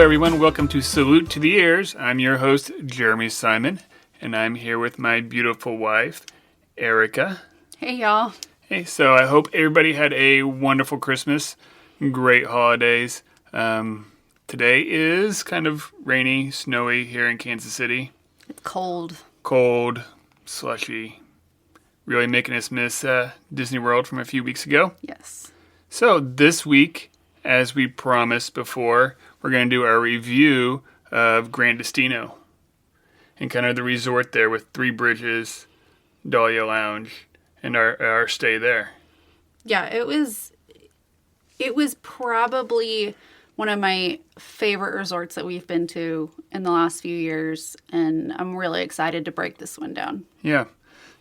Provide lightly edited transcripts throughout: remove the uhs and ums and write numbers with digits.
everyone. Welcome to Salute to the Ears. I'm your host, Jeremy Simon, and I'm here with my beautiful wife, Erica. Hey, y'all. Hey, so I hope everybody had a wonderful Christmas, great holidays. Today is kind of rainy, snowy here in Kansas City. It's cold. Cold, slushy, really making us miss Disney World from a few weeks ago. Yes. So this week, as we promised before, we're going to do our review of Gran Destino and kind of the resort there with Three Bridges, Dahlia Lounge, and our stay there. Yeah, it was probably one of my favorite resorts that we've been to in the last few years, and I'm really excited to break this one down. Yeah.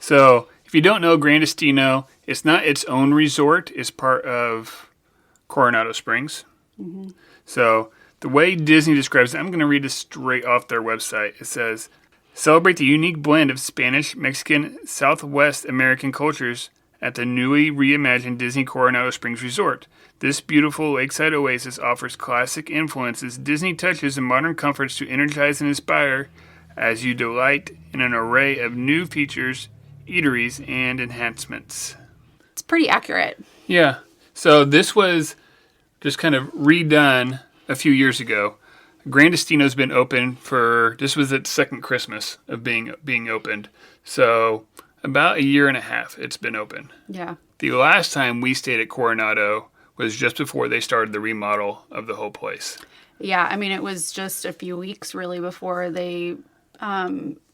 So if you don't know, Gran Destino, it's not its own resort. It's part of Coronado Springs. Mm-hmm. So the way Disney describes it, I'm going to read this straight off their website. It says, celebrate the unique blend of Spanish, Mexican, Southwest American cultures at the newly reimagined Disney Coronado Springs Resort. This beautiful lakeside oasis offers classic influences, Disney touches, and modern comforts to energize and inspire as you delight in an array of new features, eateries, and enhancements. It's pretty accurate. Yeah. So this was just kind of redone a few years ago. Gran Destino's been open this was its second Christmas of being opened. So about a year and a half it's been open. Yeah. The last time we stayed at Coronado was just before they started the remodel of the whole place. Yeah, I mean, it was just a few weeks really before they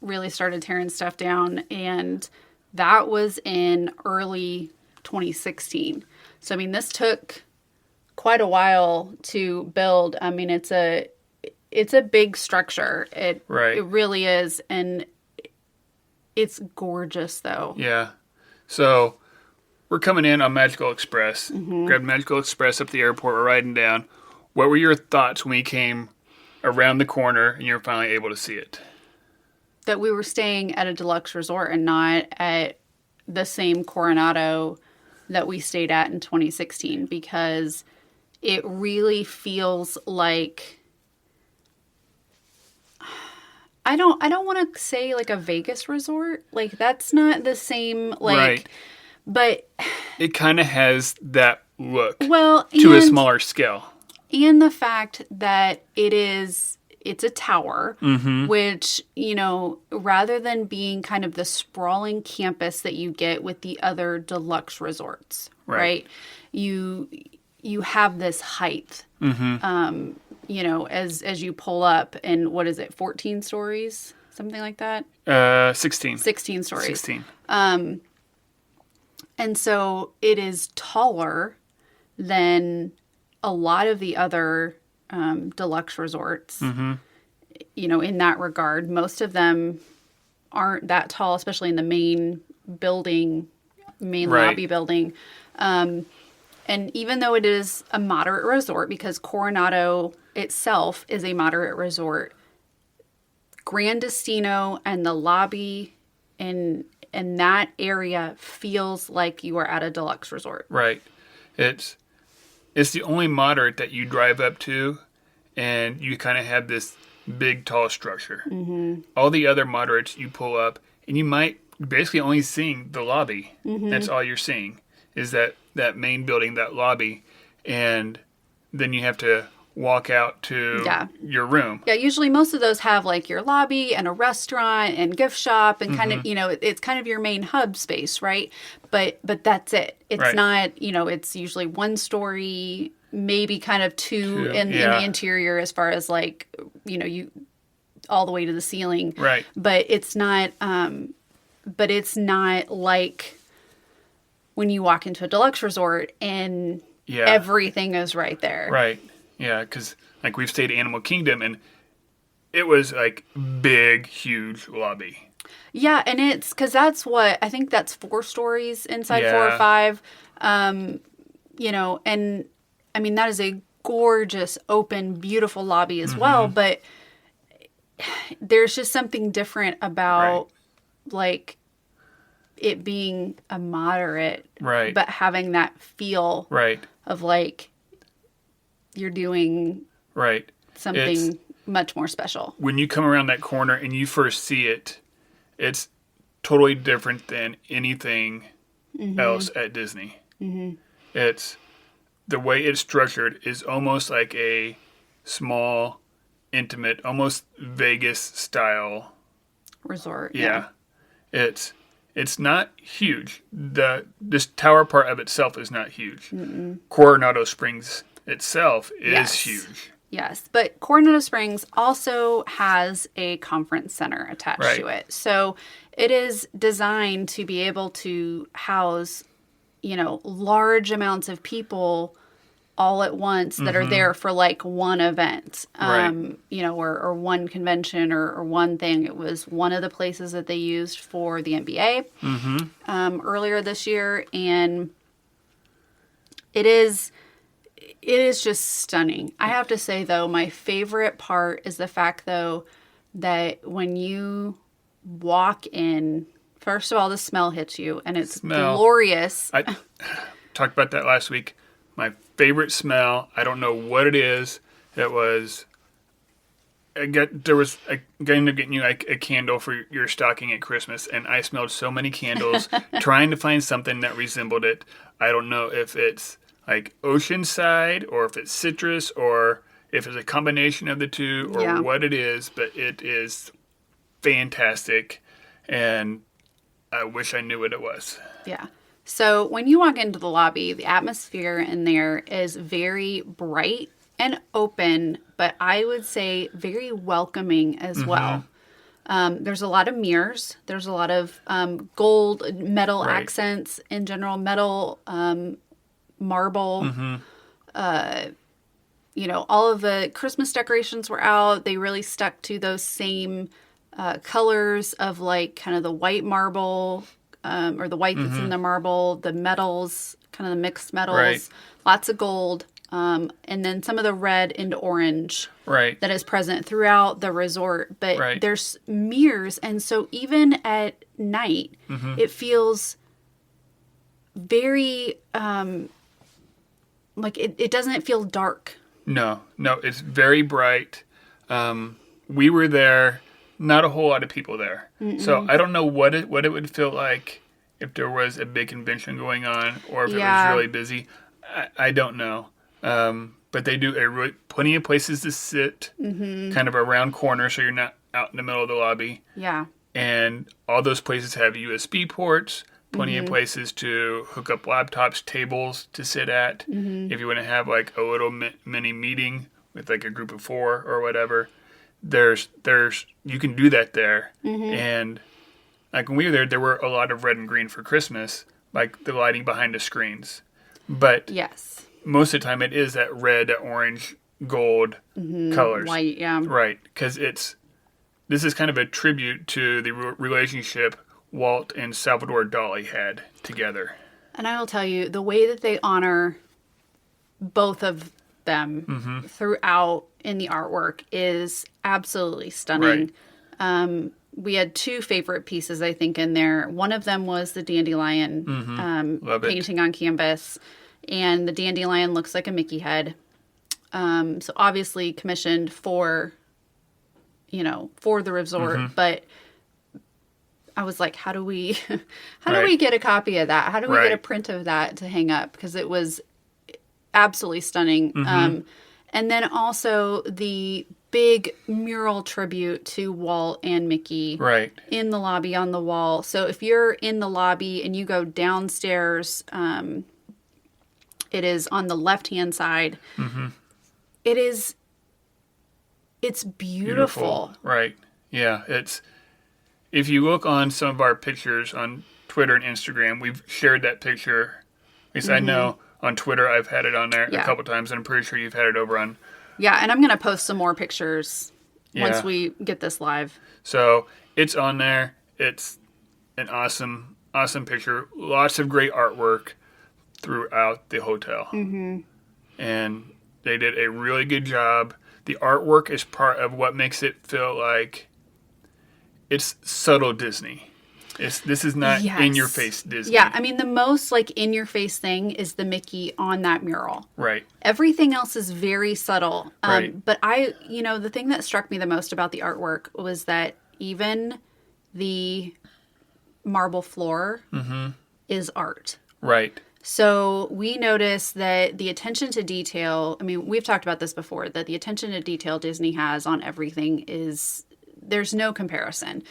really started tearing stuff down, and that was in early 2016. So, I mean, this took quite a while to build. I mean, it's a big structure. It really is, and it's gorgeous though. Yeah. So we're coming in on Magical Express. Mm-hmm. Grabbed Magical Express up the airport. We're riding down. What were your thoughts when we came around the corner and you were finally able to see it? That we were staying at a deluxe resort and not at the same Coronado that we stayed at in 2016, because it really feels like, I don't want to say like a Vegas resort. Like, that's not the same, like, right. But it kind of has that look. Well, to a smaller scale. And the fact that it's a tower, mm-hmm. which, rather than being kind of the sprawling campus that you get with the other deluxe resorts, right? You have this height, mm-hmm. As you pull up, and what is it, 14 stories? Something like that? 16. 16 stories. 16. And so it is taller than a lot of the other deluxe resorts, mm-hmm. In that regard. Most of them aren't that tall, especially in the main lobby building. And even though it is a moderate resort, because Coronado itself is a moderate resort, Gran Destino and the lobby and that area feels like you are at a deluxe resort. Right. It's the only moderate that you drive up to, and you kind of have this big, tall structure. Mm-hmm. All the other moderates you pull up, and you might basically only seeing the lobby. Mm-hmm. That's all you're seeing, is that main building, that lobby, and then you have to walk out to your room. Yeah, usually most of those have like your lobby and a restaurant and gift shop and kind mm-hmm. of, it's kind of your main hub space, right? But that's it. It's not, it's usually one story, maybe kind of two in the interior as far as like, you all the way to the ceiling. Right. But it's not like when you walk into a deluxe resort and everything is right there. Right. Yeah, because like we've stayed at Animal Kingdom, and it was like big, huge lobby. Yeah, and it's because that's 4 stories inside 4 or 5. And I mean, that is a gorgeous, open, beautiful lobby as mm-hmm. well. But there's just something different about like it being a moderate, but having that feel of like you're doing something much more special. When you come around that corner and you first see it, it's totally different than anything else at Disney. It's the way it's structured is almost like a small, intimate, almost Vegas style Resort. Yeah. It's not huge. This tower part of itself is not huge. Coronado Springs itself is huge. Yes, but Coronado Springs also has a conference center attached to it. So it is designed to be able to house, large amounts of people all at once that are there for like one event, or one convention or one thing. It was one of the places that they used for the NBA earlier this year. And it is just stunning. I have to say, though, my favorite part is the fact, though, that when you walk in, first of all, the smell hits you, and it's glorious. I talked about that last week. My favorite smell, I don't know what it is. It was, I ended up getting you like a candle for your stocking at Christmas, and I smelled so many candles trying to find something that resembled it. I don't know if it's like Oceanside or if it's citrus or if it's a combination of the two or what it is, but it is fantastic, and I wish I knew what it was. Yeah. So when you walk into the lobby, the atmosphere in there is very bright and open, but I would say very welcoming as well. There's a lot of mirrors. There's a lot of gold, metal accents in general, metal, marble. All of the Christmas decorations were out. They really stuck to those same colors of like kind of the white marble, or the white that's in the marble, the metals, kind of the mixed metals, lots of gold, and then some of the red and orange that is present throughout the resort. But there's mirrors, and so even at night, it feels very like it doesn't feel dark. No, it's very bright. We were there. Not a whole lot of people there. So I don't know what it would feel like if there was a big convention going on or if it was really busy. I don't know. But they do plenty of places to sit kind of around corners so you're not out in the middle of the lobby. Yeah. And all those places have USB ports, plenty of places to hook up laptops, tables to sit at. If you want to have like a little mini meeting with like a group of 4 or whatever. There's you can do that there, and like when we were there were a lot of red and green for Christmas, like the lighting behind the screens. But most of the time it is that red, orange, gold colors, white, right? Because this is kind of a tribute to the relationship Walt and Salvador Dali had together. And I will tell you, the way that they honor both of them throughout in the artwork is absolutely stunning. We had 2 favorite pieces, I think, in there. One of them was the dandelion painting on canvas, and the dandelion looks like a Mickey head. So obviously commissioned for the resort, but I was like, how do we get a copy of that? How do we get a print of that to hang up? Because it was absolutely stunning. And then also the big mural tribute to Walt and Mickey in the lobby on the wall. So if you're in the lobby and you go downstairs, it is on the left-hand side. It's beautiful. Right. Yeah. If you look on some of our pictures on Twitter and Instagram, we've shared that picture. At least I know on Twitter I've had it on there a couple times, and I'm pretty sure you've had it over on... Yeah, and I'm going to post some more pictures once we get this live. So it's on there. It's an awesome, awesome picture. Lots of great artwork throughout the hotel. And they did a really good job. The artwork is part of what makes it feel like it's subtle Disney. This is not Yes. in your face Disney. Yeah, I mean, the most like in your face thing is the Mickey on that mural. Right. Everything else is very subtle. Right. But the thing that struck me the most about the artwork was that even the marble floor is art. Right. So we noticed that the attention to detail, I mean, we've talked about this before, that the attention to detail Disney has on everything there's no comparison.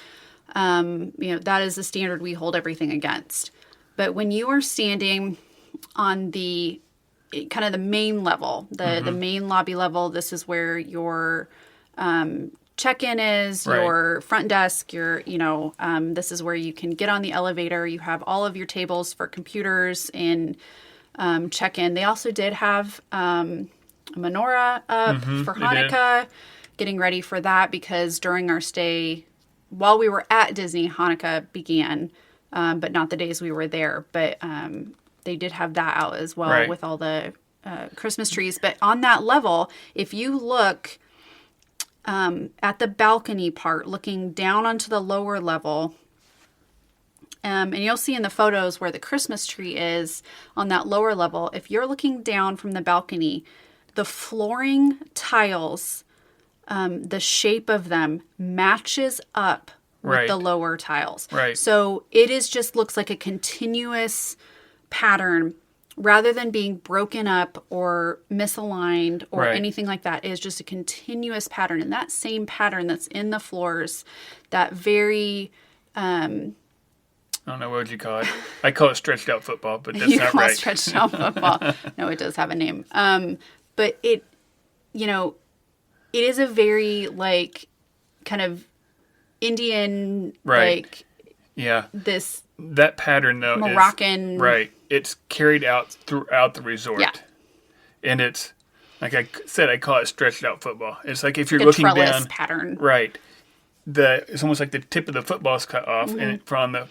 That is the standard we hold everything against. But when you are standing on the kind of the main level, the main lobby level, this is where your check-in is, Right. your front desk, this is where you can get on the elevator. You have all of your tables for computers and check-in. They also did have a menorah up for Hanukkah, getting ready for that because during our stay, while we were at Disney, Hanukkah began, but not the days we were there. But they did have that out as well Right. with all the Christmas trees. But on that level, if you look at the balcony part, looking down onto the lower level, and you'll see in the photos where the Christmas tree is on that lower level, if you're looking down from the balcony, the flooring tiles, the shape of them matches up with Right. the lower tiles. Right. So it looks like a continuous pattern rather than being broken up or misaligned or Right. anything like that. It is just a continuous pattern. And that same pattern that's in the floors, that very... I don't know, what would you call it? I call it stretched out football, but that's you not call right. it stretched out football. No, it does have a name. But it is a very like kind of Indian, Right. like Yeah. this That pattern, though, Moroccan. is... Right. It's carried out throughout the resort. Yeah. And it's, like I said, I call it stretched out football. It's like if you're a looking trellis down... pattern. Right. It's almost like the tip of the football is cut off, and from the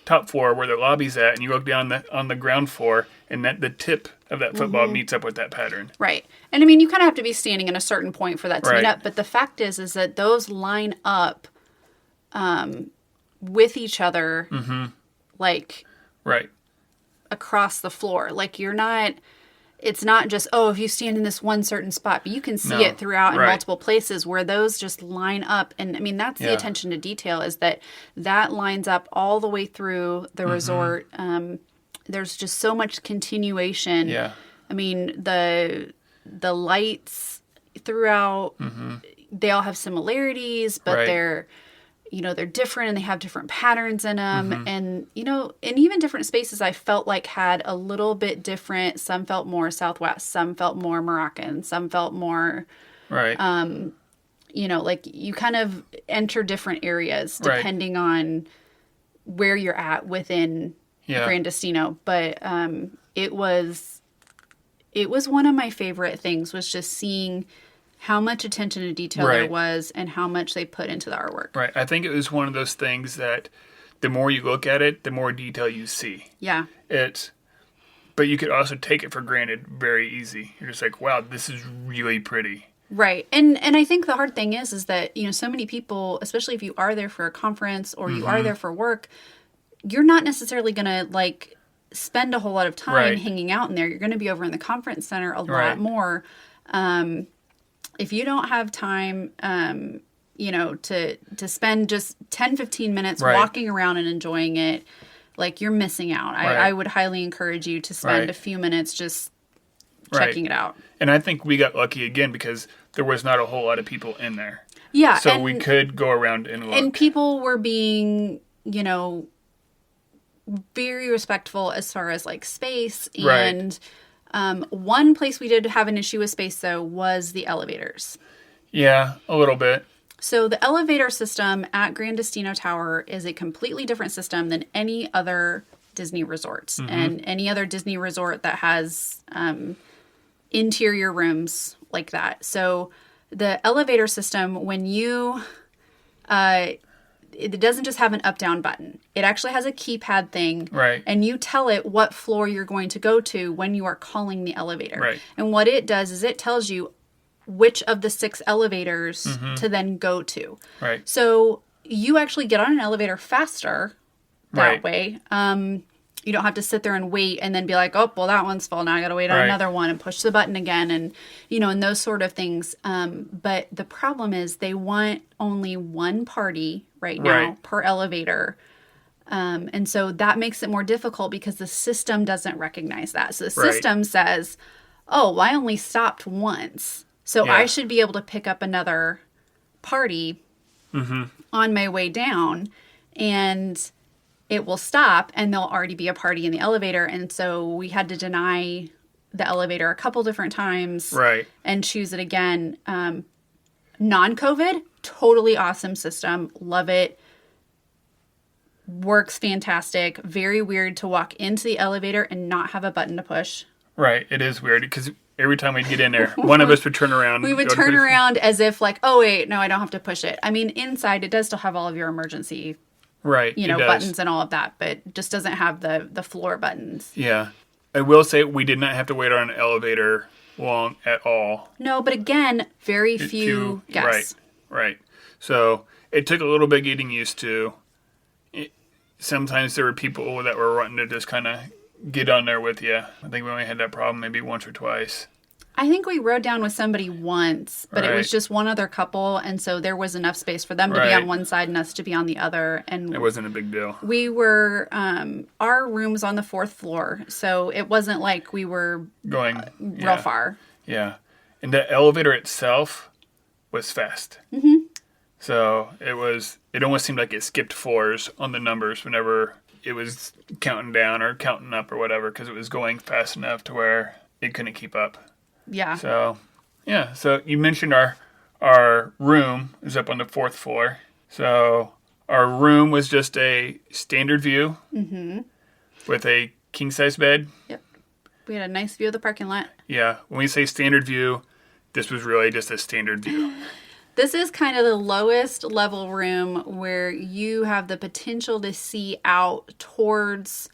top floor where the lobby's at, and you look down on the ground floor, and that the tip of that football meets up with that pattern. Right. And I mean, you kind of have to be standing in a certain point for that to Right. meet up. But the fact is that those line up with each other, like Right. across the floor. Like it's not just, if you stand in this one certain spot, but you can see No. it throughout in Right. multiple places where those just line up. And I mean, that's the Yeah. attention to detail, is that lines up all the way through the resort. There's just so much continuation. Yeah. I mean, the lights throughout, they all have similarities, but Right. they're different and they have different patterns in them. And, and even different spaces I felt like had a little bit different. Some felt more Southwest, some felt more Moroccan, some felt more, Right. like you kind of enter different areas Right. depending on where you're at within Yeah. Gran Destino. But it was one of my favorite things, was just seeing how much attention to detail there Right. was and how much they put into the artwork. Right. I think it was one of those things that the more you look at it, the more detail you see. Yeah. But you could also take it for granted very easy. You're just like, wow, this is really pretty. Right. And I think the hard thing is that, so many people, especially if you are there for a conference or you are there for work, you're not necessarily going to like spend a whole lot of time Right. hanging out in there. You're going to be over in the conference center a Right. lot more. If you don't have time, to spend just 10, 15 minutes Right. walking around and enjoying it, like you're missing out. Right. I would highly encourage you to spend Right. a few minutes just Right. checking it out. And I think we got lucky again because there was not a whole lot of people in there. Yeah. So we could go around and look. And people were being, very respectful as far as like space. Right. And one place we did have an issue with space, though, was the elevators. Yeah, a little bit. So the elevator system at Gran Destino Tower is a completely different system than any other Disney resorts. And any other Disney resort that has interior rooms like that. So the elevator system, when you... it doesn't just have an up-down button. It actually has a keypad thing. Right. And you tell it what floor you're going to go to when you are calling the elevator. Right. And what it does is it tells you which of the 6 elevators to then go to. Right. So you actually get on an elevator faster that Right. way. You don't have to sit there and wait and then be like, oh, well, that one's full. Now I got to wait on Right. another one and push the button again. And, and those sort of things. But the problem is they want only one party right now Right. per elevator. And so that makes it more difficult because the system doesn't recognize that. So the Right. system says, oh, well, I only stopped once. So Yeah. I should be able to pick up another party on my way down. And it will stop and there'll already be a party in the elevator. And so we had to deny the elevator a couple different times Right. and choose it again. Non-COVID, totally awesome system. Love it. Works fantastic. Very weird to walk into the elevator and not have a button to push. Right. It is weird because every time we'd get in there, one of us would turn around. We would go to turn push- around as if like, oh wait, no, I don't have to push it. I mean, inside it does still have all of your emergency, Right. it does. buttons and all of that, but it just doesn't have the floor buttons. Yeah. I will say we did not have to wait on an elevator long at all. No, but again, very few guests. Right. So it took a little bit getting used to. Sometimes there were people that were wanting to just kind of get on there with you. I think we only had that problem maybe once or twice. I think we rode down with somebody once, but it was Right. just one other couple, and so there was enough space for them to be Right. on one side and us to be on the other. And It wasn't a big deal. we were, our room was on the 4th floor, so it wasn't like we were Going real far. Yeah. And the elevator itself was fast. Mm-hmm. So it almost seemed like it skipped floors on the numbers whenever it was counting down or counting up or whatever because it was going fast enough to where it couldn't keep up. Yeah. So, yeah. So you mentioned our room is up on the 4th floor. So our room was just a standard view with a king-size bed. Yep. We had a nice view of the parking lot. Yeah. When we say standard view, this was really just a standard view. This is kind of the lowest level room where you have the potential to see out towards,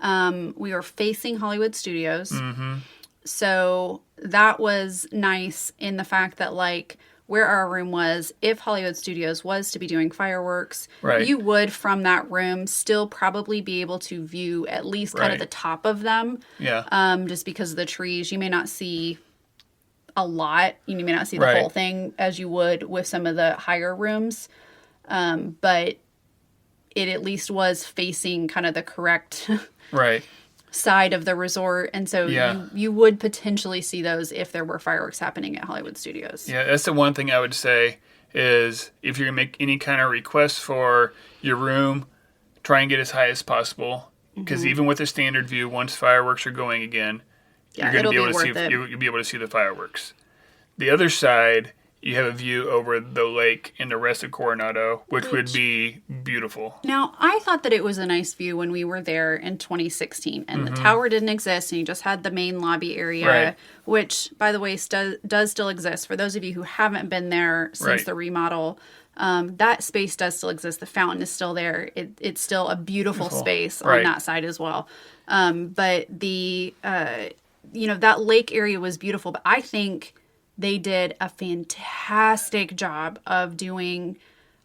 we were facing Hollywood Studios. Mm-hmm. So that was nice in the fact that like where our room was, if Hollywood Studios was to be doing fireworks, Right. you would from that room still probably be able to view at least kind of Right. the top of them. Yeah. Just because of the trees. You may not see a lot. You may not see the Right. whole thing as you would with some of the higher rooms. But it at least was facing kind of the correct Right. side of the resort. And so Yeah. you would potentially see those if there were fireworks happening at Hollywood Studios. Yeah, that's the one thing I would say is if you're going to make any kind of request for your room, try and get as high as possible. Because Mm-hmm. even with a standard view, once fireworks are going again, Yeah, you're it'll going to be be able to see worth it. you'll be able to see the fireworks. The other side, you have a view over the lake and the rest of Coronado, which would be beautiful. Now, I thought that it was a nice view when we were there in 2016, and the tower didn't exist, and you just had the main lobby area, Mm-hmm. Right. which, by the way, does still exist. For those of you who haven't been there since Right. the remodel, that space does still exist. The fountain is still there. It's still a beautiful space on Right. that side as well. But the, that lake area was beautiful, but I think they did a fantastic job of doing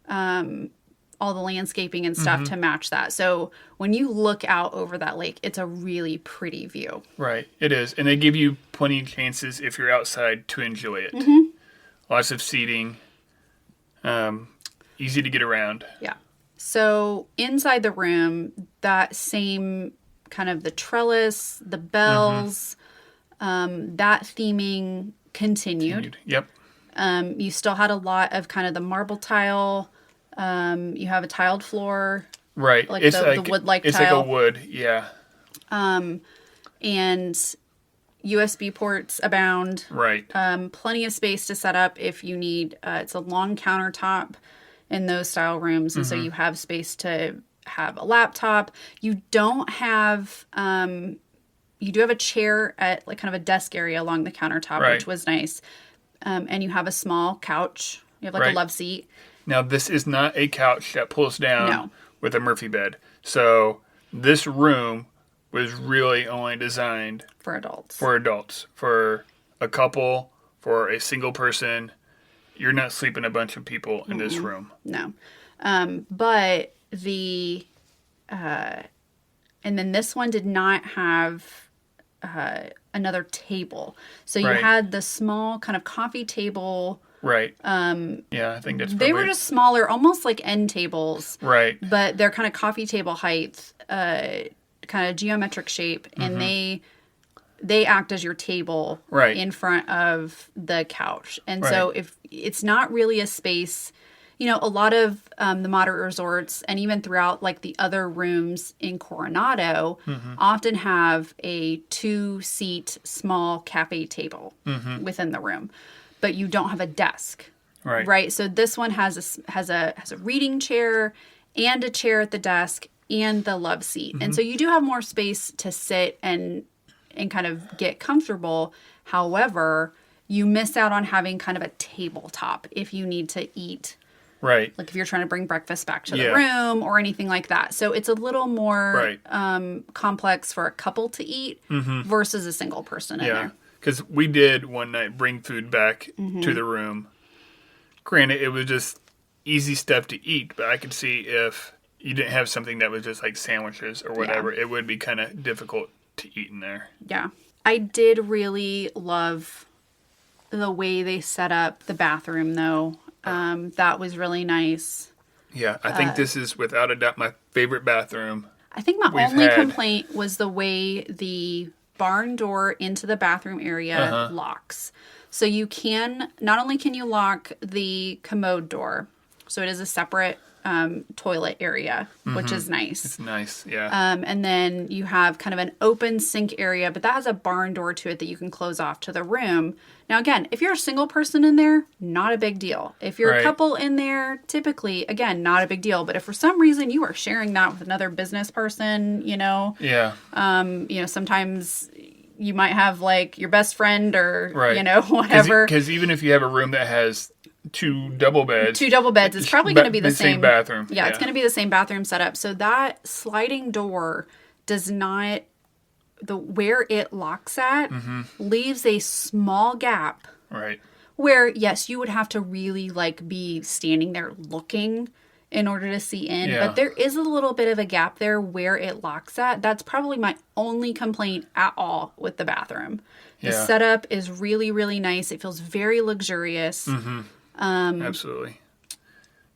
all the landscaping and stuff to match that. So when you look out over that lake, it's a really pretty view. Right, it is. And they give you plenty of chances if you're outside to enjoy it. Lots of seating. Easy to get around. Yeah. So inside the room, that same kind of the trellis, the bells, that theming continued. Yep. You still had a lot of kind of the marble tile. You have a tiled floor. Right. Like the wood-like it's tile. like a wood, yeah. And USB ports abound. Right. Plenty of space to set up if you need. It's a long countertop in those style rooms, and so you have space to have a laptop. You don't have. You do have a chair at like kind of a desk area along the countertop, Right. which was nice. And you have a small couch. You have like Right. a love seat. Now, this is not a couch that pulls down No. with a Murphy bed. So this room was really only designed For adults. for adults, for a couple, for a single person. You're not sleeping a bunch of people in this room. No. But the and then this one did not have another table. So you Right. had the small kind of coffee table. Right. Yeah, I think that's They were probably just smaller, almost like end tables, right. but they're kind of coffee table height, kind of geometric shape, and they act as your table Right. in front of the couch. And Right. so if it's not really a space, a lot of the moderate resorts and even throughout like the other rooms in Coronado often have a 2-seat small cafe table within the room, but you don't have a desk. Right. Right. So this one has a reading chair and a chair at the desk and the love seat. And so you do have more space to sit and kind of get comfortable. However, you miss out on having kind of a tabletop if you need to eat. Right. Like if you're trying to bring breakfast back to the room or anything like that. So it's a little more complex for a couple to eat versus a single person in there. Because we did one night bring food back to the room. Granted, it was just easy stuff to eat, but I could see if you didn't have something that was just like sandwiches or whatever, it would be kind of difficult to eat in there. Yeah. I did really love the way they set up the bathroom, though. That was really nice. Yeah, I think this is without a doubt my favorite bathroom. I think my we've only had. complaint was the way the barn door into the bathroom area locks. So you not only can you lock the commode door, so it is a separate toilet area, which is nice. It's nice, yeah. And then you have kind of an open sink area, but that has a barn door to it that you can close off to the room. Now, again, if you're a single person in there, not a big deal. If you're a couple in there, typically, again, not a big deal. But if for some reason you are sharing that with another business person, sometimes you might have like your best friend or, whatever. Because even if you have a room that has two double beds, it's probably going to be the same bathroom. Yeah, it's going to be the same bathroom setup. So that sliding door does not, where it locks at leaves a small gap. Right. Where, yes, you would have to really like be standing there looking in order to see in. Yeah. But there is a little bit of a gap there where it locks at. That's probably my only complaint at all with the bathroom. The setup is really, really nice. It feels very luxurious. Absolutely.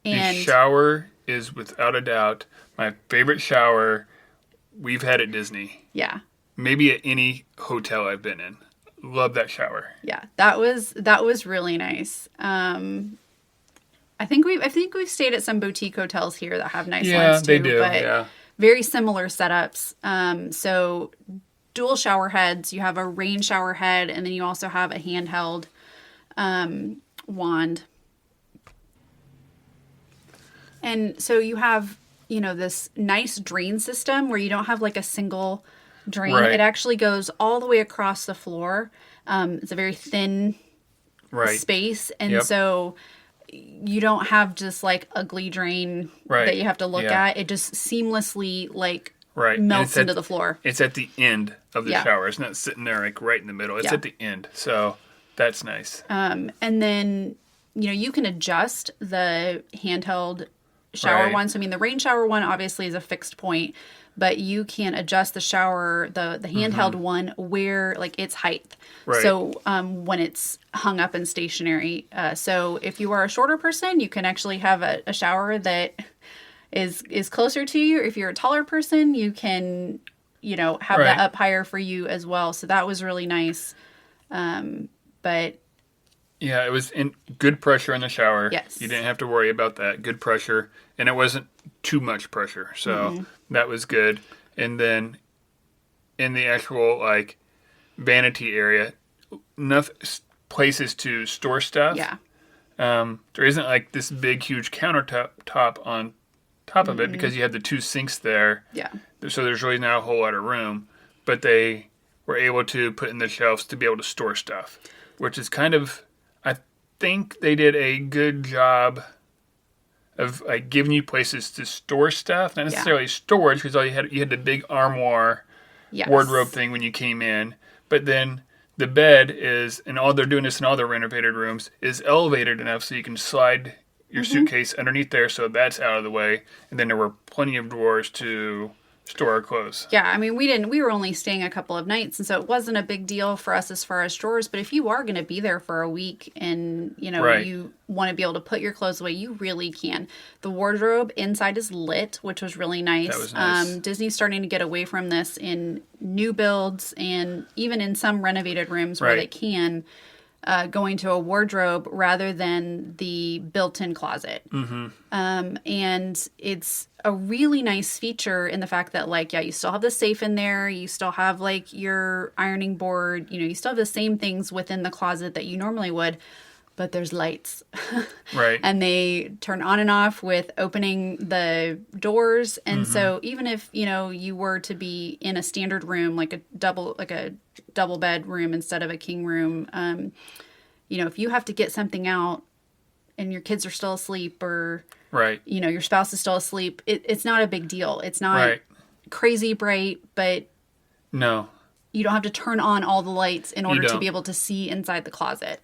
And the shower is without a doubt my favorite shower we've had at Disney. Yeah. Maybe at any hotel I've been in. Love that shower. Yeah, that was really nice. I think we've stayed at some boutique hotels here that have nice ones too. They do. But very similar setups. So dual shower heads. You have a rain shower head, and then you also have a handheld wand. And so you have, this nice drain system where you don't have like a single drain. Right. It actually goes all the way across the floor. It's a very thin space. And so you don't have just like ugly drain that you have to look at. It just seamlessly melts into the floor. It's at the end of the shower. It's not sitting there like right in the middle. It's at the end. So that's nice. And then, you can adjust the handheld shower one. So, the rain shower one obviously is a fixed point, but you can adjust the shower, the handheld one where like its height. Right. So when it's hung up and stationary. So if you are a shorter person, you can actually have a shower that is closer to you. If you're a taller person, you can, have that up higher for you as well. So that was really nice. But yeah, it was in good pressure in the shower. Yes. You didn't have to worry about that. Good pressure. And it wasn't too much pressure. So that was good. And then in the actual like vanity area, enough places to store stuff. Yeah. There isn't like this big, huge countertop on top of it because you have the two sinks there. Yeah. So there's really not a whole lot of room. But they were able to put in the shelves to be able to store stuff, which is kind of, I think they did a good job of like giving you places to store stuff, not necessarily storage, because you had the big armoire wardrobe thing when you came in, but then the bed is, and all they're doing this in all their renovated rooms, is elevated enough so you can slide your suitcase underneath there, so that's out of the way. And then there were plenty of drawers to store our clothes. Yeah, I mean, we were only staying a couple of nights, and so it wasn't a big deal for us as far as drawers. But if you are going to be there for a week and, you know, Right. you want to be able to put your clothes away, you really can. The wardrobe inside is lit, which was really nice. That was nice. Disney's starting to get away from this in new builds and even in some renovated rooms where Right. they can. Going to a wardrobe rather than the built-in closet. And it's a really nice feature in the fact that, like, yeah, you still have the safe in there. You still have, like, your ironing board. You know, you still have the same things within the closet that you normally would, but there's lights. Right. And they turn on and off with opening the doors. And so even if, you know, you were to be in a standard room, like a double bed room instead of a king room, you know, if you have to get something out and your kids are still asleep or, Right. you know, your spouse is still asleep, it's not a big deal. It's not Right. crazy bright, but No. you don't have to turn on all the lights in order to don't. be able to see inside the closet.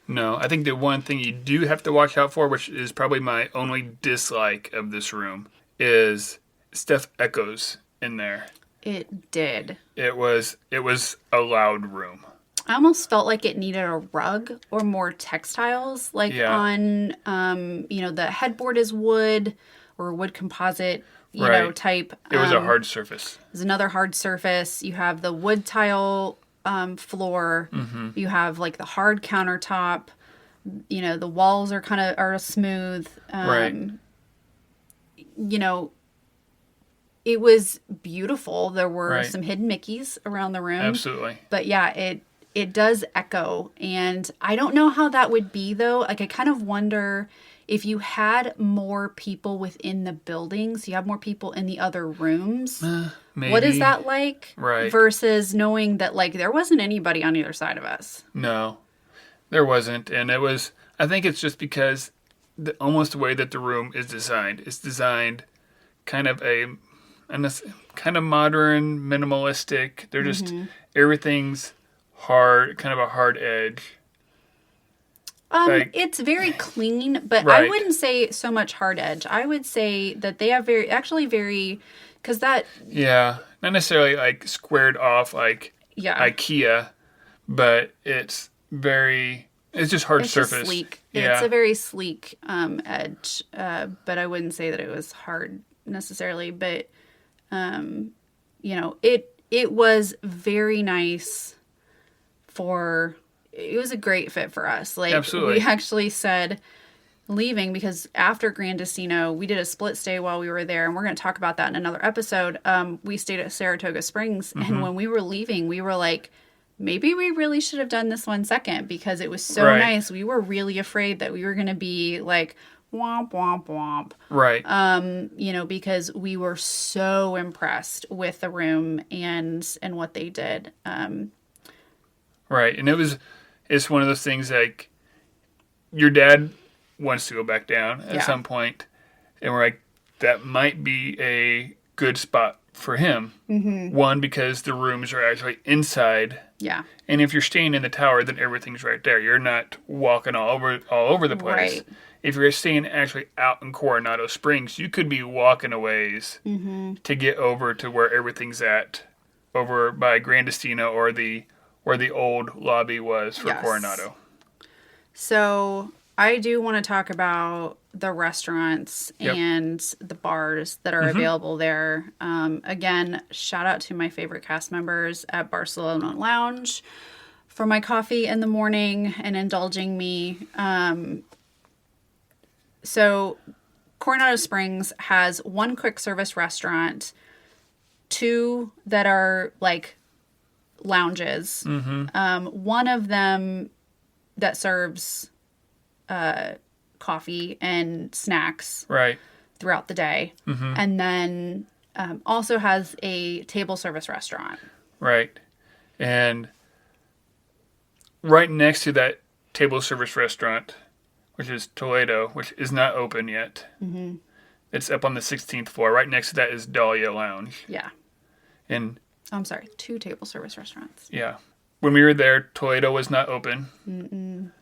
No, I think the one thing you do have to watch out for, which is probably my only dislike of this room, is stuff echoes in there. It did. It was a loud room. I almost felt like it needed a rug or more textiles, like Yeah. on, you know, the headboard is wood or wood composite, you know, Right. type. It was a hard surface. There's another hard surface. You have the wood tile floor. You have like the hard countertop. You know, the walls are smooth. Right. You know, it was beautiful. There were Right. some hidden Mickeys around the room. Absolutely. But yeah, it does echo. And I don't know how that would be though. Like I kind of wonder if you had more people within the buildings, you have more people in the other rooms. Maybe. What is that like? Right. Versus knowing that like there wasn't anybody on either side of us. No, there wasn't. And I think it's just because almost the way that the room is designed. It's designed kind of kind of modern, minimalistic. They're just, everything's hard, kind of a hard edge. It's very clean, but I Right. wouldn't say so much hard edge. I would say that they have because that, Yeah, not necessarily like squared off like yeah, IKEA, but it's just hard it's surface. just sleek. Yeah. It's a very sleek edge, but I wouldn't say that it was hard necessarily. But you know, it was very nice it was a great fit for us. Like Absolutely. we actually said leaving because after Gran Destino, we did a split stay while we were there, and we're going to talk about that in another episode. We stayed at Saratoga Springs, and when we were leaving, we were like, maybe we really should have done this one second because it was so Right. nice. We were really afraid that we were going to be like womp womp womp. Right. You know, because we were so impressed with the room and what they did. Right. And it's one of those things like your dad wants to go back down at Yeah. some point, and we're like, that might be a good spot for him. Mm-hmm. One, because the rooms are actually inside. Yeah. And if you're staying in the tower, then everything's right there. You're not walking all over the place. Right. If you're staying actually out in Coronado Springs, you could be walking a ways to get over to where everything's at, over by Gran Destino or where the old lobby was for Yes. Coronado. So I do want to talk about the restaurants Yep. and the bars that are available there. Again, shout out to my favorite cast members at Barcelona Lounge for my coffee in the morning and indulging me. So Coronado Springs has one quick service restaurant, two that are like lounges. One of them that serves coffee and snacks Right. throughout the day, and then also has a table service restaurant. Right. And right next to that table service restaurant, which is Toledo, which is not open yet. Mm-hmm. It's up on the 16th floor. Right next to that is Dahlia Lounge. Yeah. And I'm sorry, two table service restaurants. yeah, when we were there, Toledo was not open.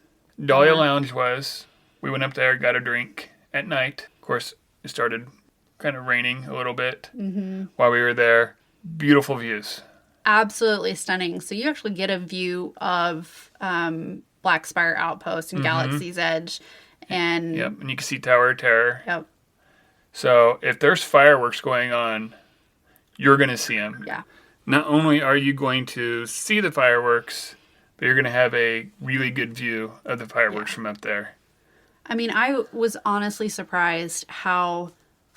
Dahlia Lounge was. we went up there, got a drink at night. Of course, it started kind of raining a little bit while we were there. Beautiful views. Absolutely stunning. So you actually get a view of Black Spire Outpost and Galaxy's Edge. And Yep, and you can see Tower of Terror. Yep. So if there's fireworks going on, you're going to see them. Yeah. Not only are you going to see the fireworks, but you're going to have a really good view of the fireworks from up there. I mean, I was honestly surprised how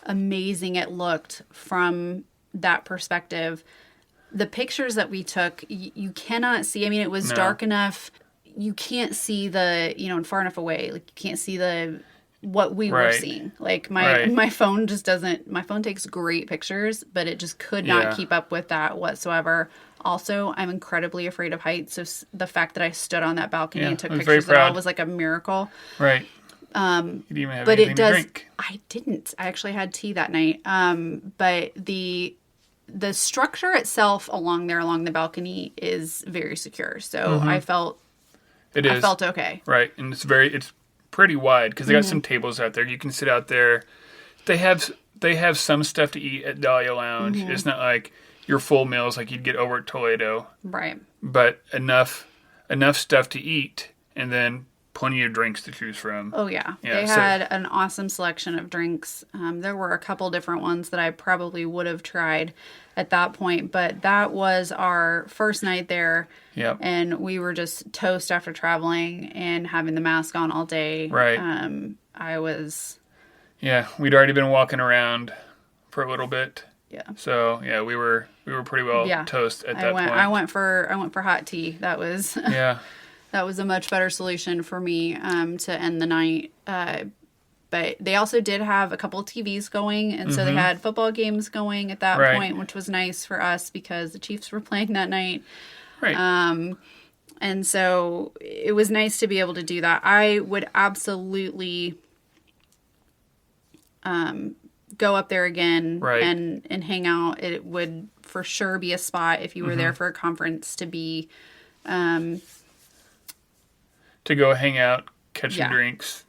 amazing it looked from that perspective. The pictures that we took, you cannot see. I mean, it was dark enough. You can't see and far enough away. Like, you can't see what we were seeing. Like, my phone just doesn't, my phone takes great pictures, but it just could not keep up with that whatsoever. Also, I'm incredibly afraid of heights. So the fact that I stood on that balcony and took pictures of it all was like a miracle. Right. You didn't even have But anything it does, to drink. I didn't. I actually had tea that night. But the structure itself along the balcony is very secure. So I felt okay. Right. And it's pretty wide because they got some tables out there. You can sit out there. They have some stuff to eat at Dahlia Lounge. It's not like your full meals like you'd get over at Toledo. Right. But enough stuff to eat and then plenty of drinks to choose from. Oh, yeah. They had an awesome selection of drinks. There were a couple different ones that I probably would have tried at that point, but that was our first night there. Yep. And we were just toast after traveling and having the mask on all day. Right. Yeah, we'd already been walking around for a little bit. Yeah. So, yeah, we were pretty well toast at that point. I went for hot tea. That was that was a much better solution for me to end the night. But they also did have a couple of TVs going, and so they had football games going at that point, which was nice for us because the Chiefs were playing that night. Right. And so it was nice to be able to do that. I would absolutely go up there again and hang out. It would for sure be a spot if you were there for a conference to be... to go hang out, catch some drinks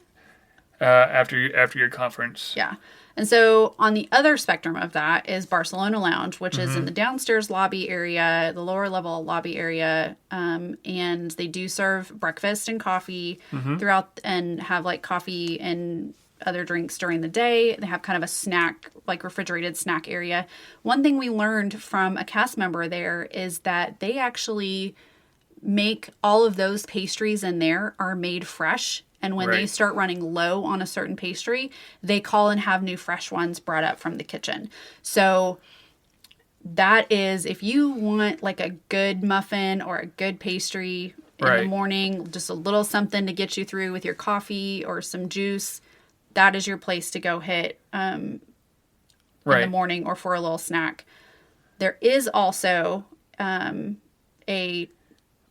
after your conference. Yeah. And so on the other spectrum of that is Barcelona Lounge, which is in the downstairs lobby area, the lower level lobby area. And they do serve breakfast and coffee throughout and have like coffee and other drinks during the day. They have kind of a snack, like refrigerated snack area. One thing we learned from a cast member there is that they actually make all of those pastries in there are made fresh. And when they start running low on a certain pastry, they call and have new fresh ones brought up from the kitchen. So that is, if you want like a good muffin or a good pastry in the morning, just a little something to get you through with your coffee or some juice, that is your place to go hit in the morning or for a little snack. There is also a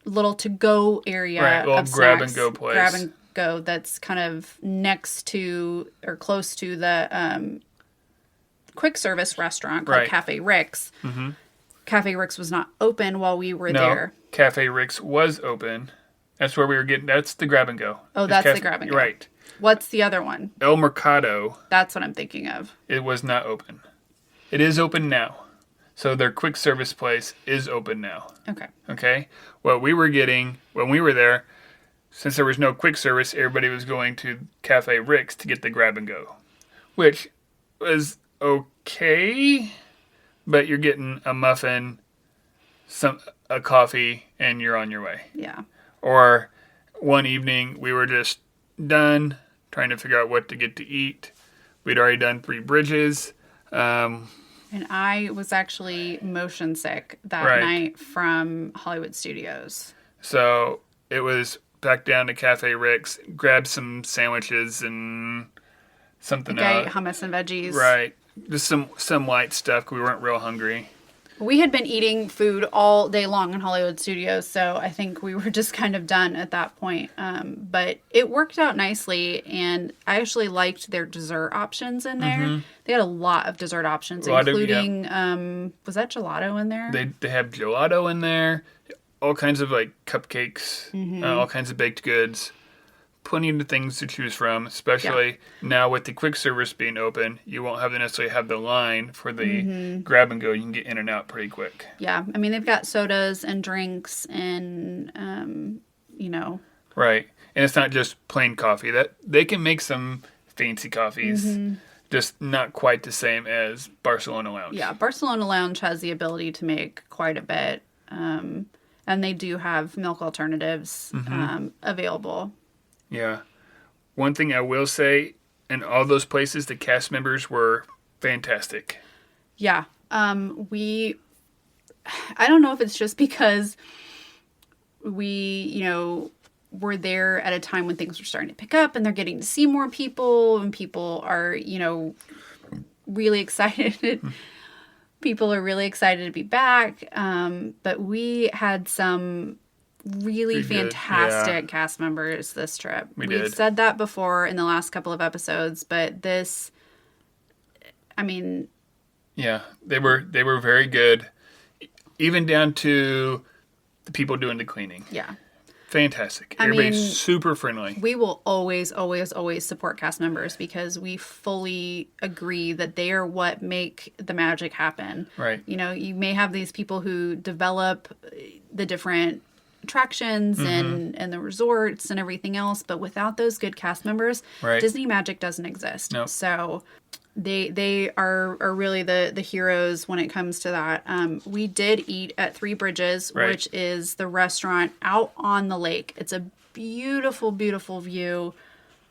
little to-go area of grab snacks, and go place. Grab and go that's kind of next to or close to the quick service restaurant called Cafe Rick's. Cafe Rick's was not open while we were there. Cafe Rick's was open. That's where we were getting. That's the grab and go. Oh, that's the grab and go. Right. What's the other one? El Mercado. That's what I'm thinking of. It was not open. It is open now. So their quick service place is open now. Okay. Okay. What we were getting when we were there, since there was no quick service, everybody was going to Cafe Rick's to get the grab and go, which was okay, but you're getting a muffin, a coffee, and you're on your way. Yeah. Or one evening we were just done trying to figure out what to get to eat. We'd already done 3 bridges. And I was actually motion sick that night from Hollywood Studios. So it was back down to Cafe Rick's, grab some sandwiches and something else. Hummus and veggies. Right. Just some light stuff because we weren't real hungry. We had been eating food all day long in Hollywood Studios, so I think we were just kind of done at that point. But it worked out nicely, and I actually liked their dessert options in there. They had a lot of dessert options, including, was that gelato in there? They have gelato in there, all kinds of like cupcakes, all kinds of baked goods. plenty of things to choose from, especially now with the quick service being open. You won't have to necessarily have the line for the grab and go. You can get in and out pretty quick. Yeah. I mean, they've got sodas and drinks and, Right. And it's not just plain coffee. That they can make some fancy coffees, just not quite the same as Barcelona Lounge. Yeah. Barcelona Lounge has the ability to make quite a bit. And they do have milk alternatives available. Yeah. One thing I will say, in all those places, the cast members were fantastic. Yeah. I don't know if it's just because we, were there at a time when things were starting to pick up and they're getting to see more people and people are, really excited. People are really excited to be back. But we had some really fantastic cast members this trip. We've said that before in the last couple of episodes, but this, yeah, they were very good, even down to the people doing the cleaning. Yeah. Fantastic. Everybody's super friendly. We will always, always, always support cast members because we fully agree that they are what make the magic happen. Right. You may have these people who develop the different attractions and the resorts and everything else, but without those good cast members, Disney magic doesn't exist. Nope. So they are really the heroes when it comes to that. We did eat at Three Bridges, which is the restaurant out on the lake. It's a beautiful, beautiful view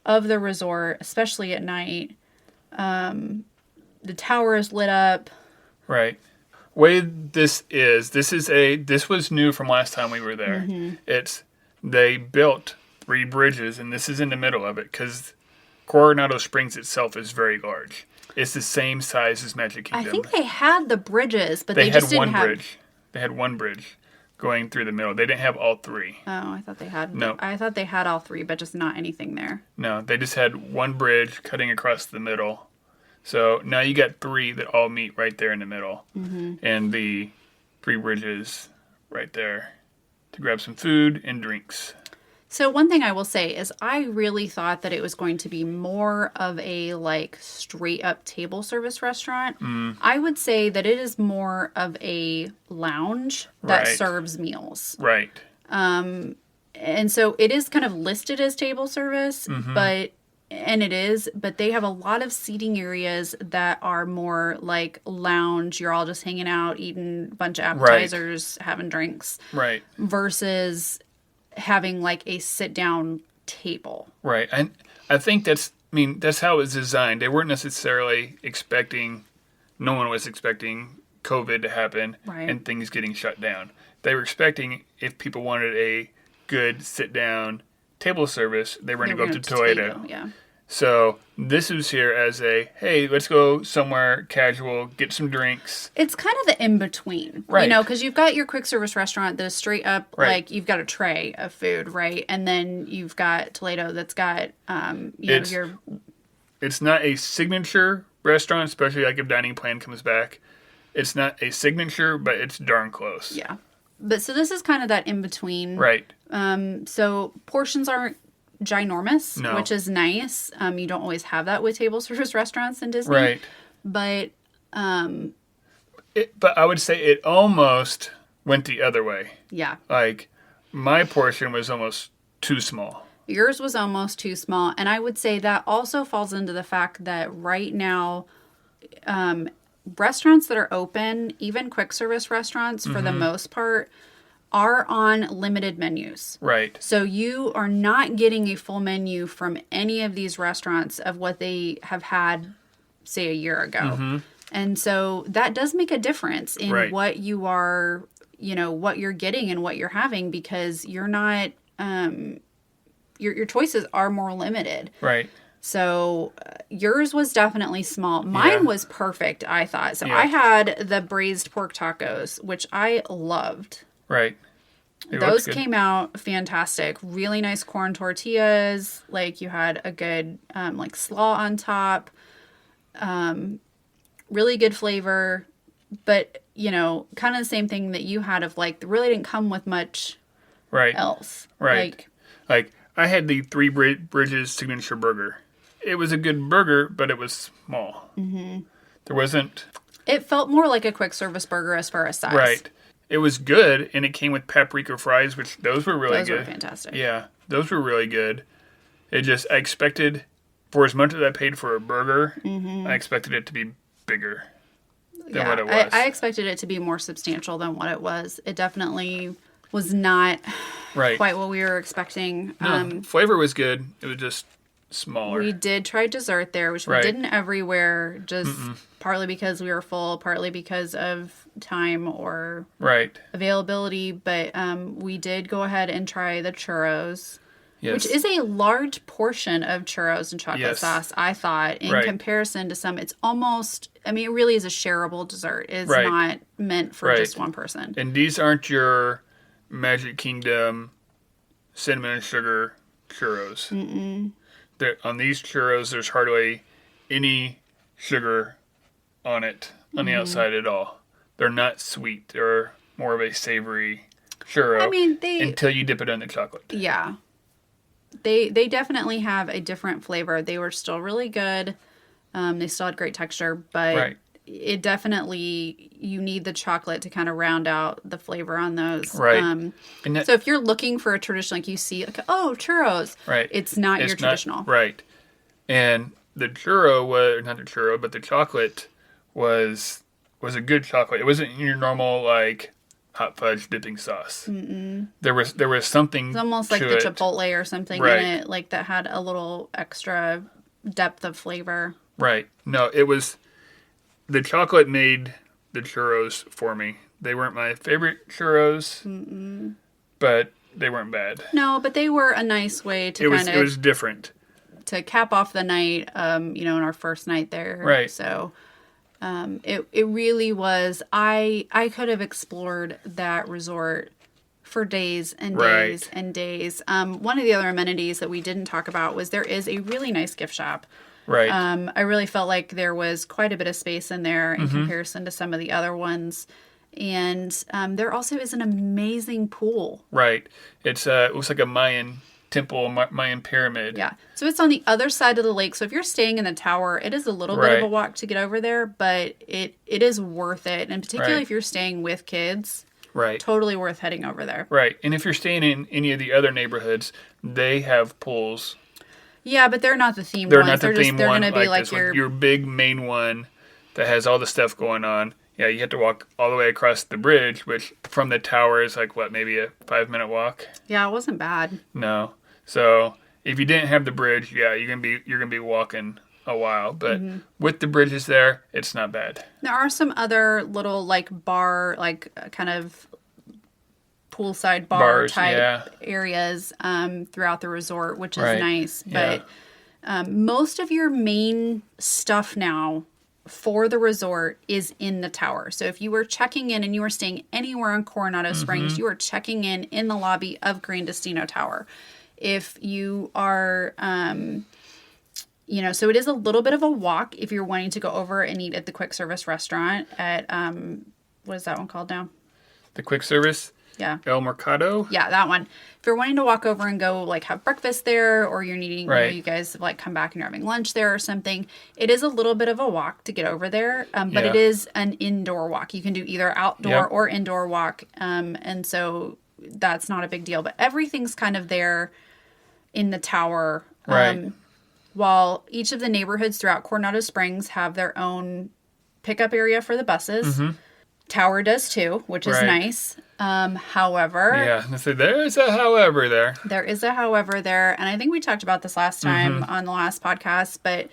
of the resort, especially at night. The tower is lit up. Right. Way this was new from last time we were there. They built 3 bridges, and this is in the middle of it because Coronado Springs itself is very large. It's the same size as Magic Kingdom. I think they had the bridges, but they just didn't have... They had one bridge going through the middle. They didn't have all 3. Oh, I thought they had... No. I thought they had all 3, but just not anything there. No, they just had one bridge cutting across the middle. So now you got 3 that all meet right there in the middle. And the 3 bridges right there to grab some food and drinks. So one thing I will say is I really thought that it was going to be more of a straight up table service restaurant. I would say that it is more of a lounge that serves meals. Right. And so it is kind of listed as table service, but they have a lot of seating areas that are more like lounge. You're all just hanging out, eating a bunch of appetizers, having drinks. Right. Versus having a sit down table. Right. And I think that's how it was designed. They weren't necessarily no one was expecting COVID to happen and things getting shut down. They were expecting if people wanted a good sit down table service, they were going to go to Toledo. Yeah. So this was here as hey, let's go somewhere casual, get some drinks. It's kind of the in-between, because you've got your quick service restaurant that is straight up, you've got a tray of food, right? And then you've got Toledo that's got, It's not a signature restaurant, especially if dining plan comes back. It's not a signature, but it's darn close. Yeah. But so this is kind of that in-between. Right. So portions aren't ginormous, No. which is nice. You don't always have that with table service restaurants in Disney. Right. But but I would say it almost went the other way. Yeah. My portion was almost too small. Yours was almost too small. And I would say that also falls into the fact that right now, restaurants that are open, even quick service restaurants for the most part, are on limited menus. Right. So you are not getting a full menu from any of these restaurants of what they have had, say, a year ago. And so that does make a difference in what you are, what you're getting and what you're having, because you're not, your choices are more limited. Right. So yours was definitely small. Mine was perfect, I thought. So I had the braised pork tacos, which I loved. Right. Those came out fantastic. Really nice corn tortillas. You had a good, slaw on top. Really good flavor. But, kind of the same thing that you had of, really didn't come with much else. Right. I had the Three Bridges signature burger. It was a good burger, but it was small. Mm-hmm. There wasn't... It felt more like a quick service burger as far as size. Right. It was good, and it came with paprika fries, which those were really good. Those were fantastic. Yeah, those were really good. I expected, for as much as I paid for a burger, I expected it to be bigger than what it was. I expected it to be more substantial than what it was. It definitely was not quite what we were expecting. No, flavor was good. It was just smaller. We did try dessert there, which we didn't everywhere, just partly because we were full, partly because of time or availability. But we did go ahead and try the churros, which is a large portion of churros and chocolate sauce, I thought, in comparison to some. It's almost, I mean, it really is a shareable dessert. It's not meant for just one person. And these aren't your Magic Kingdom cinnamon and sugar churros. On these churros, there's hardly any sugar on it on the outside at all. They're not sweet. They're more of a savory churro. I mean, until you dip it in the chocolate. Yeah. They definitely have a different flavor. They were still really good. They still had great texture, but it definitely, you need the chocolate to kind of round out the flavor on those. Right. So if you're looking for a traditional, like you see, like, oh, churros. Right. It's not your traditional. Right. And the churro was, not the churro, but the chocolate was a good chocolate. It wasn't your normal, like, hot fudge dipping sauce. There was something. It's almost like the Chipotle or something in it, like that had a little extra depth of flavor. Right. No, it was, the chocolate made the churros for me. They weren't my favorite churros, but they weren't bad. No, but they were a nice way to it was different. To cap off the night, in our first night there. Right. So it really was, I could have explored that resort for days and days and days. One of the other amenities that we didn't talk about was there is a really nice gift shop. Right. I really felt like there was quite a bit of space in there in comparison to some of the other ones. And there also is an amazing pool. Right. It looks like a Mayan temple, Mayan pyramid. Yeah. So it's on the other side of the lake. So if you're staying in the tower, it is a little bit of a walk to get over there, but it is worth it. And particularly if you're staying with kids. Right. Totally worth heading over there. Right. And if you're staying in any of the other neighborhoods, they have pools. Yeah, but they're not the themed ones. They're going to be like your big main one that has all the stuff going on. Yeah, you have to walk all the way across the bridge, which from the tower is like, maybe a 5-minute walk? Yeah, it wasn't bad. No. So if you didn't have the bridge, you're gonna be walking a while. But with the bridges there, it's not bad. There are some other little bar, kind of poolside bar type areas throughout the resort, which is nice. But most of your main stuff now for the resort is in the tower. So if you were checking in and you were staying anywhere in Coronado Springs, you are checking in the lobby of Gran Destino Tower. If you are, so it is a little bit of a walk if you're wanting to go over and eat at the quick service restaurant at, what is that one called now? The quick service? Yeah. El Mercado? Yeah, that one. If you're wanting to walk over and go have breakfast there, or you're needing, you guys have come back and you're having lunch there or something, it is a little bit of a walk to get over there. But it is an indoor walk. You can do either outdoor or indoor walk. And so that's not a big deal. But everything's kind of there in the tower. While each of the neighborhoods throughout Coronado Springs have their own pickup area for the buses. Tower does too, which is nice. However, there's a however there. There is a however there, and I think we talked about this last time on the last podcast, but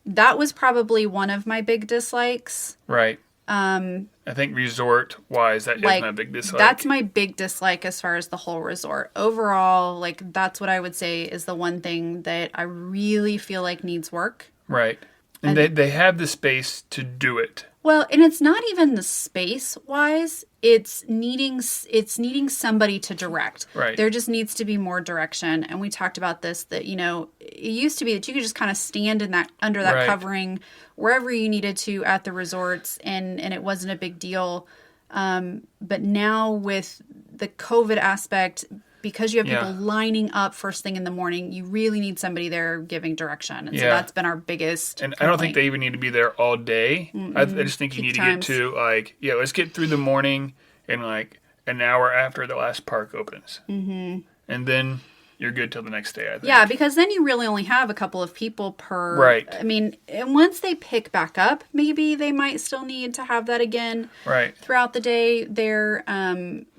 that was probably one of my big dislikes. Right. I think resort wise, that is my big dislike. That's my big dislike as far as the whole resort. Overall, that's what I would say is the one thing that I really feel like needs work. Right. And they have the space to do it. Well, and it's not even the space wise. It's needing somebody to direct. Right. There just needs to be more direction. And we talked about this, that, it used to be that you could just kind of stand in that, under that covering wherever you needed to at the resorts, and it wasn't a big deal. But now with the COVID aspect because you have Yeah. people lining up first thing in the morning, you really need somebody there giving direction. And so Yeah. that's been our biggest And I don't think complaint. they even need to be there all day. I just think you Peak need times. to get to, like, let's get through the morning and, like, an hour after the last park opens. Mm-hmm. And then you're good till the next day, I think. Yeah, because then you really only have a couple of people per. Right. I mean, and once they pick back up, maybe they might still need to have that again Right. throughout the day there.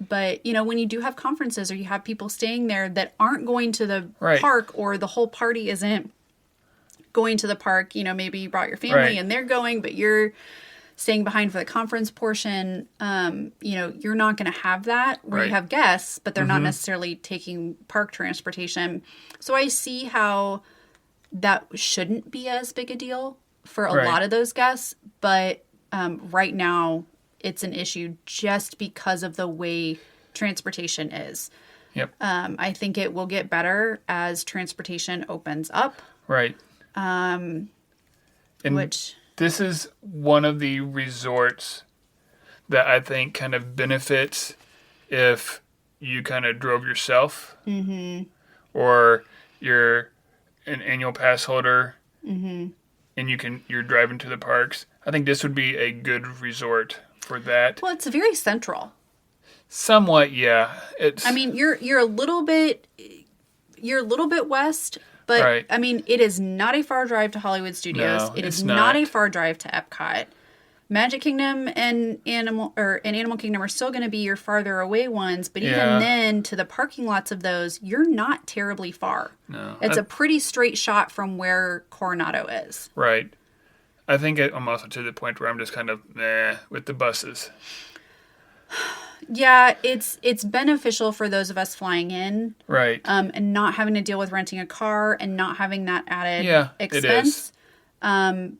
But, you know, when you do have conferences or you have people staying there that aren't going to the Right. park or the whole party isn't going to the park, you know, maybe you brought your family Right. and they're going, but you're staying behind for the conference portion, you know, you're not going to have that where Right. you have guests, but they're not necessarily taking park transportation. So I see how that shouldn't be as big a deal for a Right. lot of those guests. But right now, it's an issue just because of the way transportation is. Yep. I think it will get better as transportation opens up, Right. And which... this is one of the resorts that I think kind of benefits if you kind of drove yourself, or you're an annual pass holder, and you're driving to the parks. I think this would be a good resort for that. Well, it's very central. Somewhat, yeah. It's I mean, you're a little bit west, but Right. I mean, it is not a far drive to Hollywood Studios. No, It is it's not not. a far drive to Epcot. Magic Kingdom and Animal Kingdom are still going to be your farther away ones, but even Yeah. then, to the parking lots of those, you're not terribly far. No, It's a pretty straight shot from where Coronado is. right. I think I'm also to the point where I'm just kind of with the buses. Yeah, it's beneficial for those of us flying in. Right. And not having to deal with renting a car and not having that added Yeah, it expense.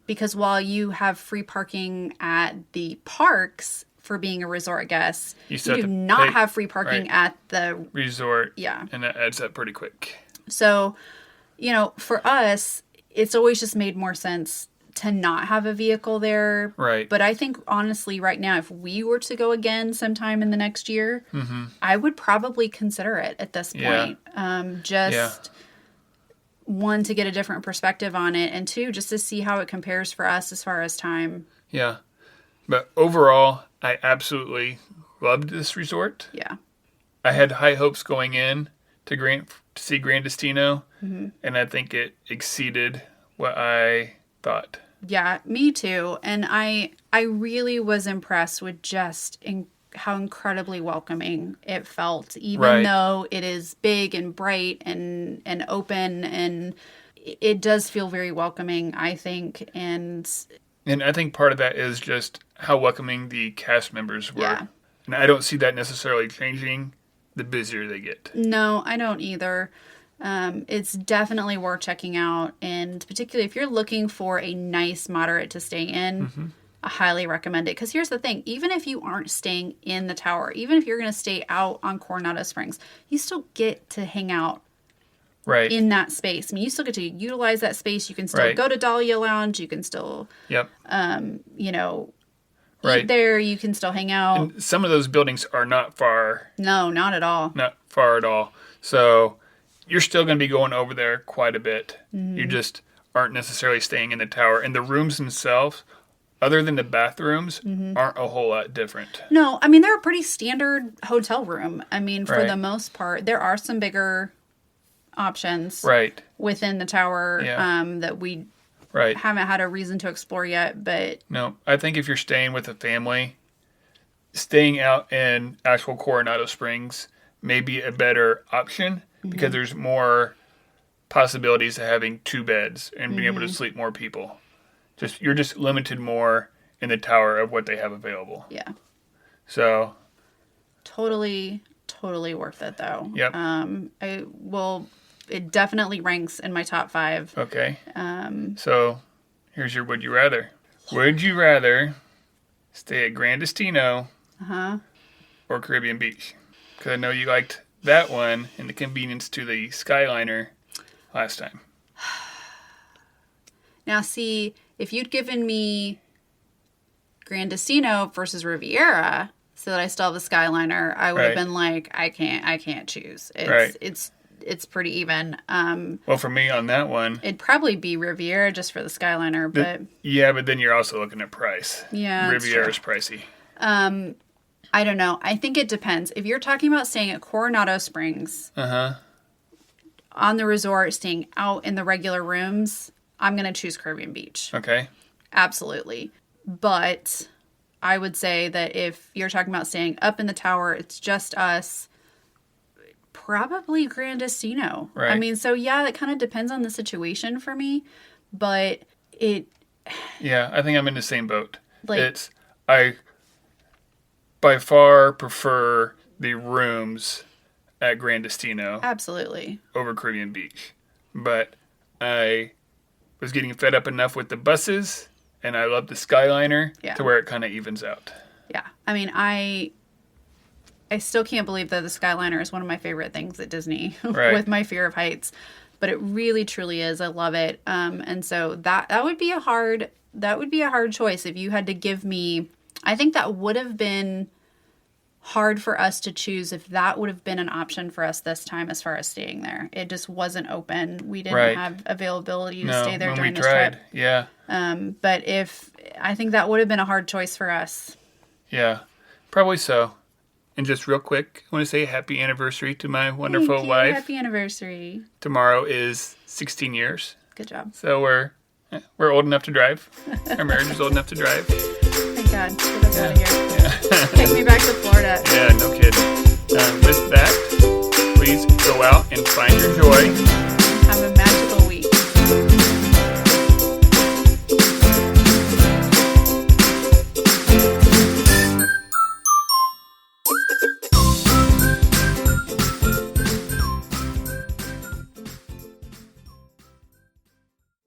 Because while you have free parking at the parks for being a resort guest, You you still do have to not pay- have free parking right. at the... Resort. Yeah. And that adds up pretty quick. So, you know, for us, it's always just made more sense to not have a vehicle there. Right. But I think, honestly, right now, if we were to go again sometime in the next year, I would probably consider it at this Yeah. point. Just... one, to get a different perspective on it, and two, just to see how it compares for us as far as time. Yeah. But overall, I absolutely loved this resort. Yeah. I had high hopes going in to see Gran Destino, and I think it exceeded what I thought. Yeah, me too. And I really was impressed with just how incredibly welcoming it felt, even Right. though it is big and bright and open, and it does feel very welcoming, I think. And I think part of that is just how welcoming the cast members were. Yeah. And I don't see that necessarily changing the busier they get. no, I don't either. It's definitely worth checking out, and particularly if you're looking for a nice moderate to stay in, I highly recommend it. Because here's the thing, even if you aren't staying in the tower, even if you're going to stay out on Coronado Springs, you still get to hang out Right. in that space. I mean, you still get to utilize that space. You can still Right. go to Dahlia Lounge. You can still, Yep. you know, Right. eat there. You can still hang out. And some of those buildings are not far No, not at all. at all. So you're still going to be going over there quite a bit. You just aren't necessarily staying in the tower. And the rooms themselves, other than the bathrooms, aren't a whole lot different. No, I mean, they're a pretty standard hotel room. I mean, for Right. the most part, there are some bigger options Right. within the tower Yeah. that we Right. haven't had a reason to explore yet. But No, I think if you're staying with a family, staying out in actual Coronado Springs may be a better option because there's more possibilities of having two beds and being able to sleep more people. You're just limited more in the tower of what they have available. yeah, So, totally worth it though. Yep. It definitely ranks in my top 5. okay. So, here's your would you rather. Would you rather stay at Gran Destino or Caribbean Beach? Because I know you liked that one and the convenience to the Skyliner last time. Now, see, if you'd given me Gran Destino versus Riviera so that I still have the Skyliner, I would have Right. been like, I can't choose. Right. It's pretty even. Well, for me on that one, It'd probably be Riviera just for the Skyliner, but yeah, but then you're also looking at price. yeah, that's Riviera's true. pricey. I don't know. I think it depends. If you're talking about staying at Coronado Springs on the resort, staying out in the regular rooms, I'm going to choose Caribbean Beach. Okay. Absolutely. But I would say that if you're talking about staying up in the tower, it's just us, probably Gran Destino. Right. I mean, so yeah, it kind of depends on the situation for me, but Yeah, I think I'm in the same boat. Like- I by far prefer the rooms at Gran Destino absolutely. over Caribbean Beach. But I was getting fed up enough with the buses, and I love the Skyliner Yeah. to where it kind of evens out. Yeah. I mean, I still can't believe that the Skyliner is one of my favorite things at Disney Right. with my fear of heights, but it really truly is. I love it. And so that would be a hard choice if you had to give me. I think that would have been hard for us to choose if that would have been an option for us this time as far as staying there. It just wasn't open. We didn't Right. have availability to No, stay there when during we this tried, trip. yeah, But I think that would have been a hard choice for us. yeah, probably so. And just real quick, I want to say happy anniversary to my wonderful Thank you. wife. Happy anniversary. Tomorrow is 16 years, Good job. so we're old enough to drive. Our marriage is old enough to drive. Thank God. Get us out of here. Take me back to Florida. Yeah, no kidding. With that, please go out and find your joy.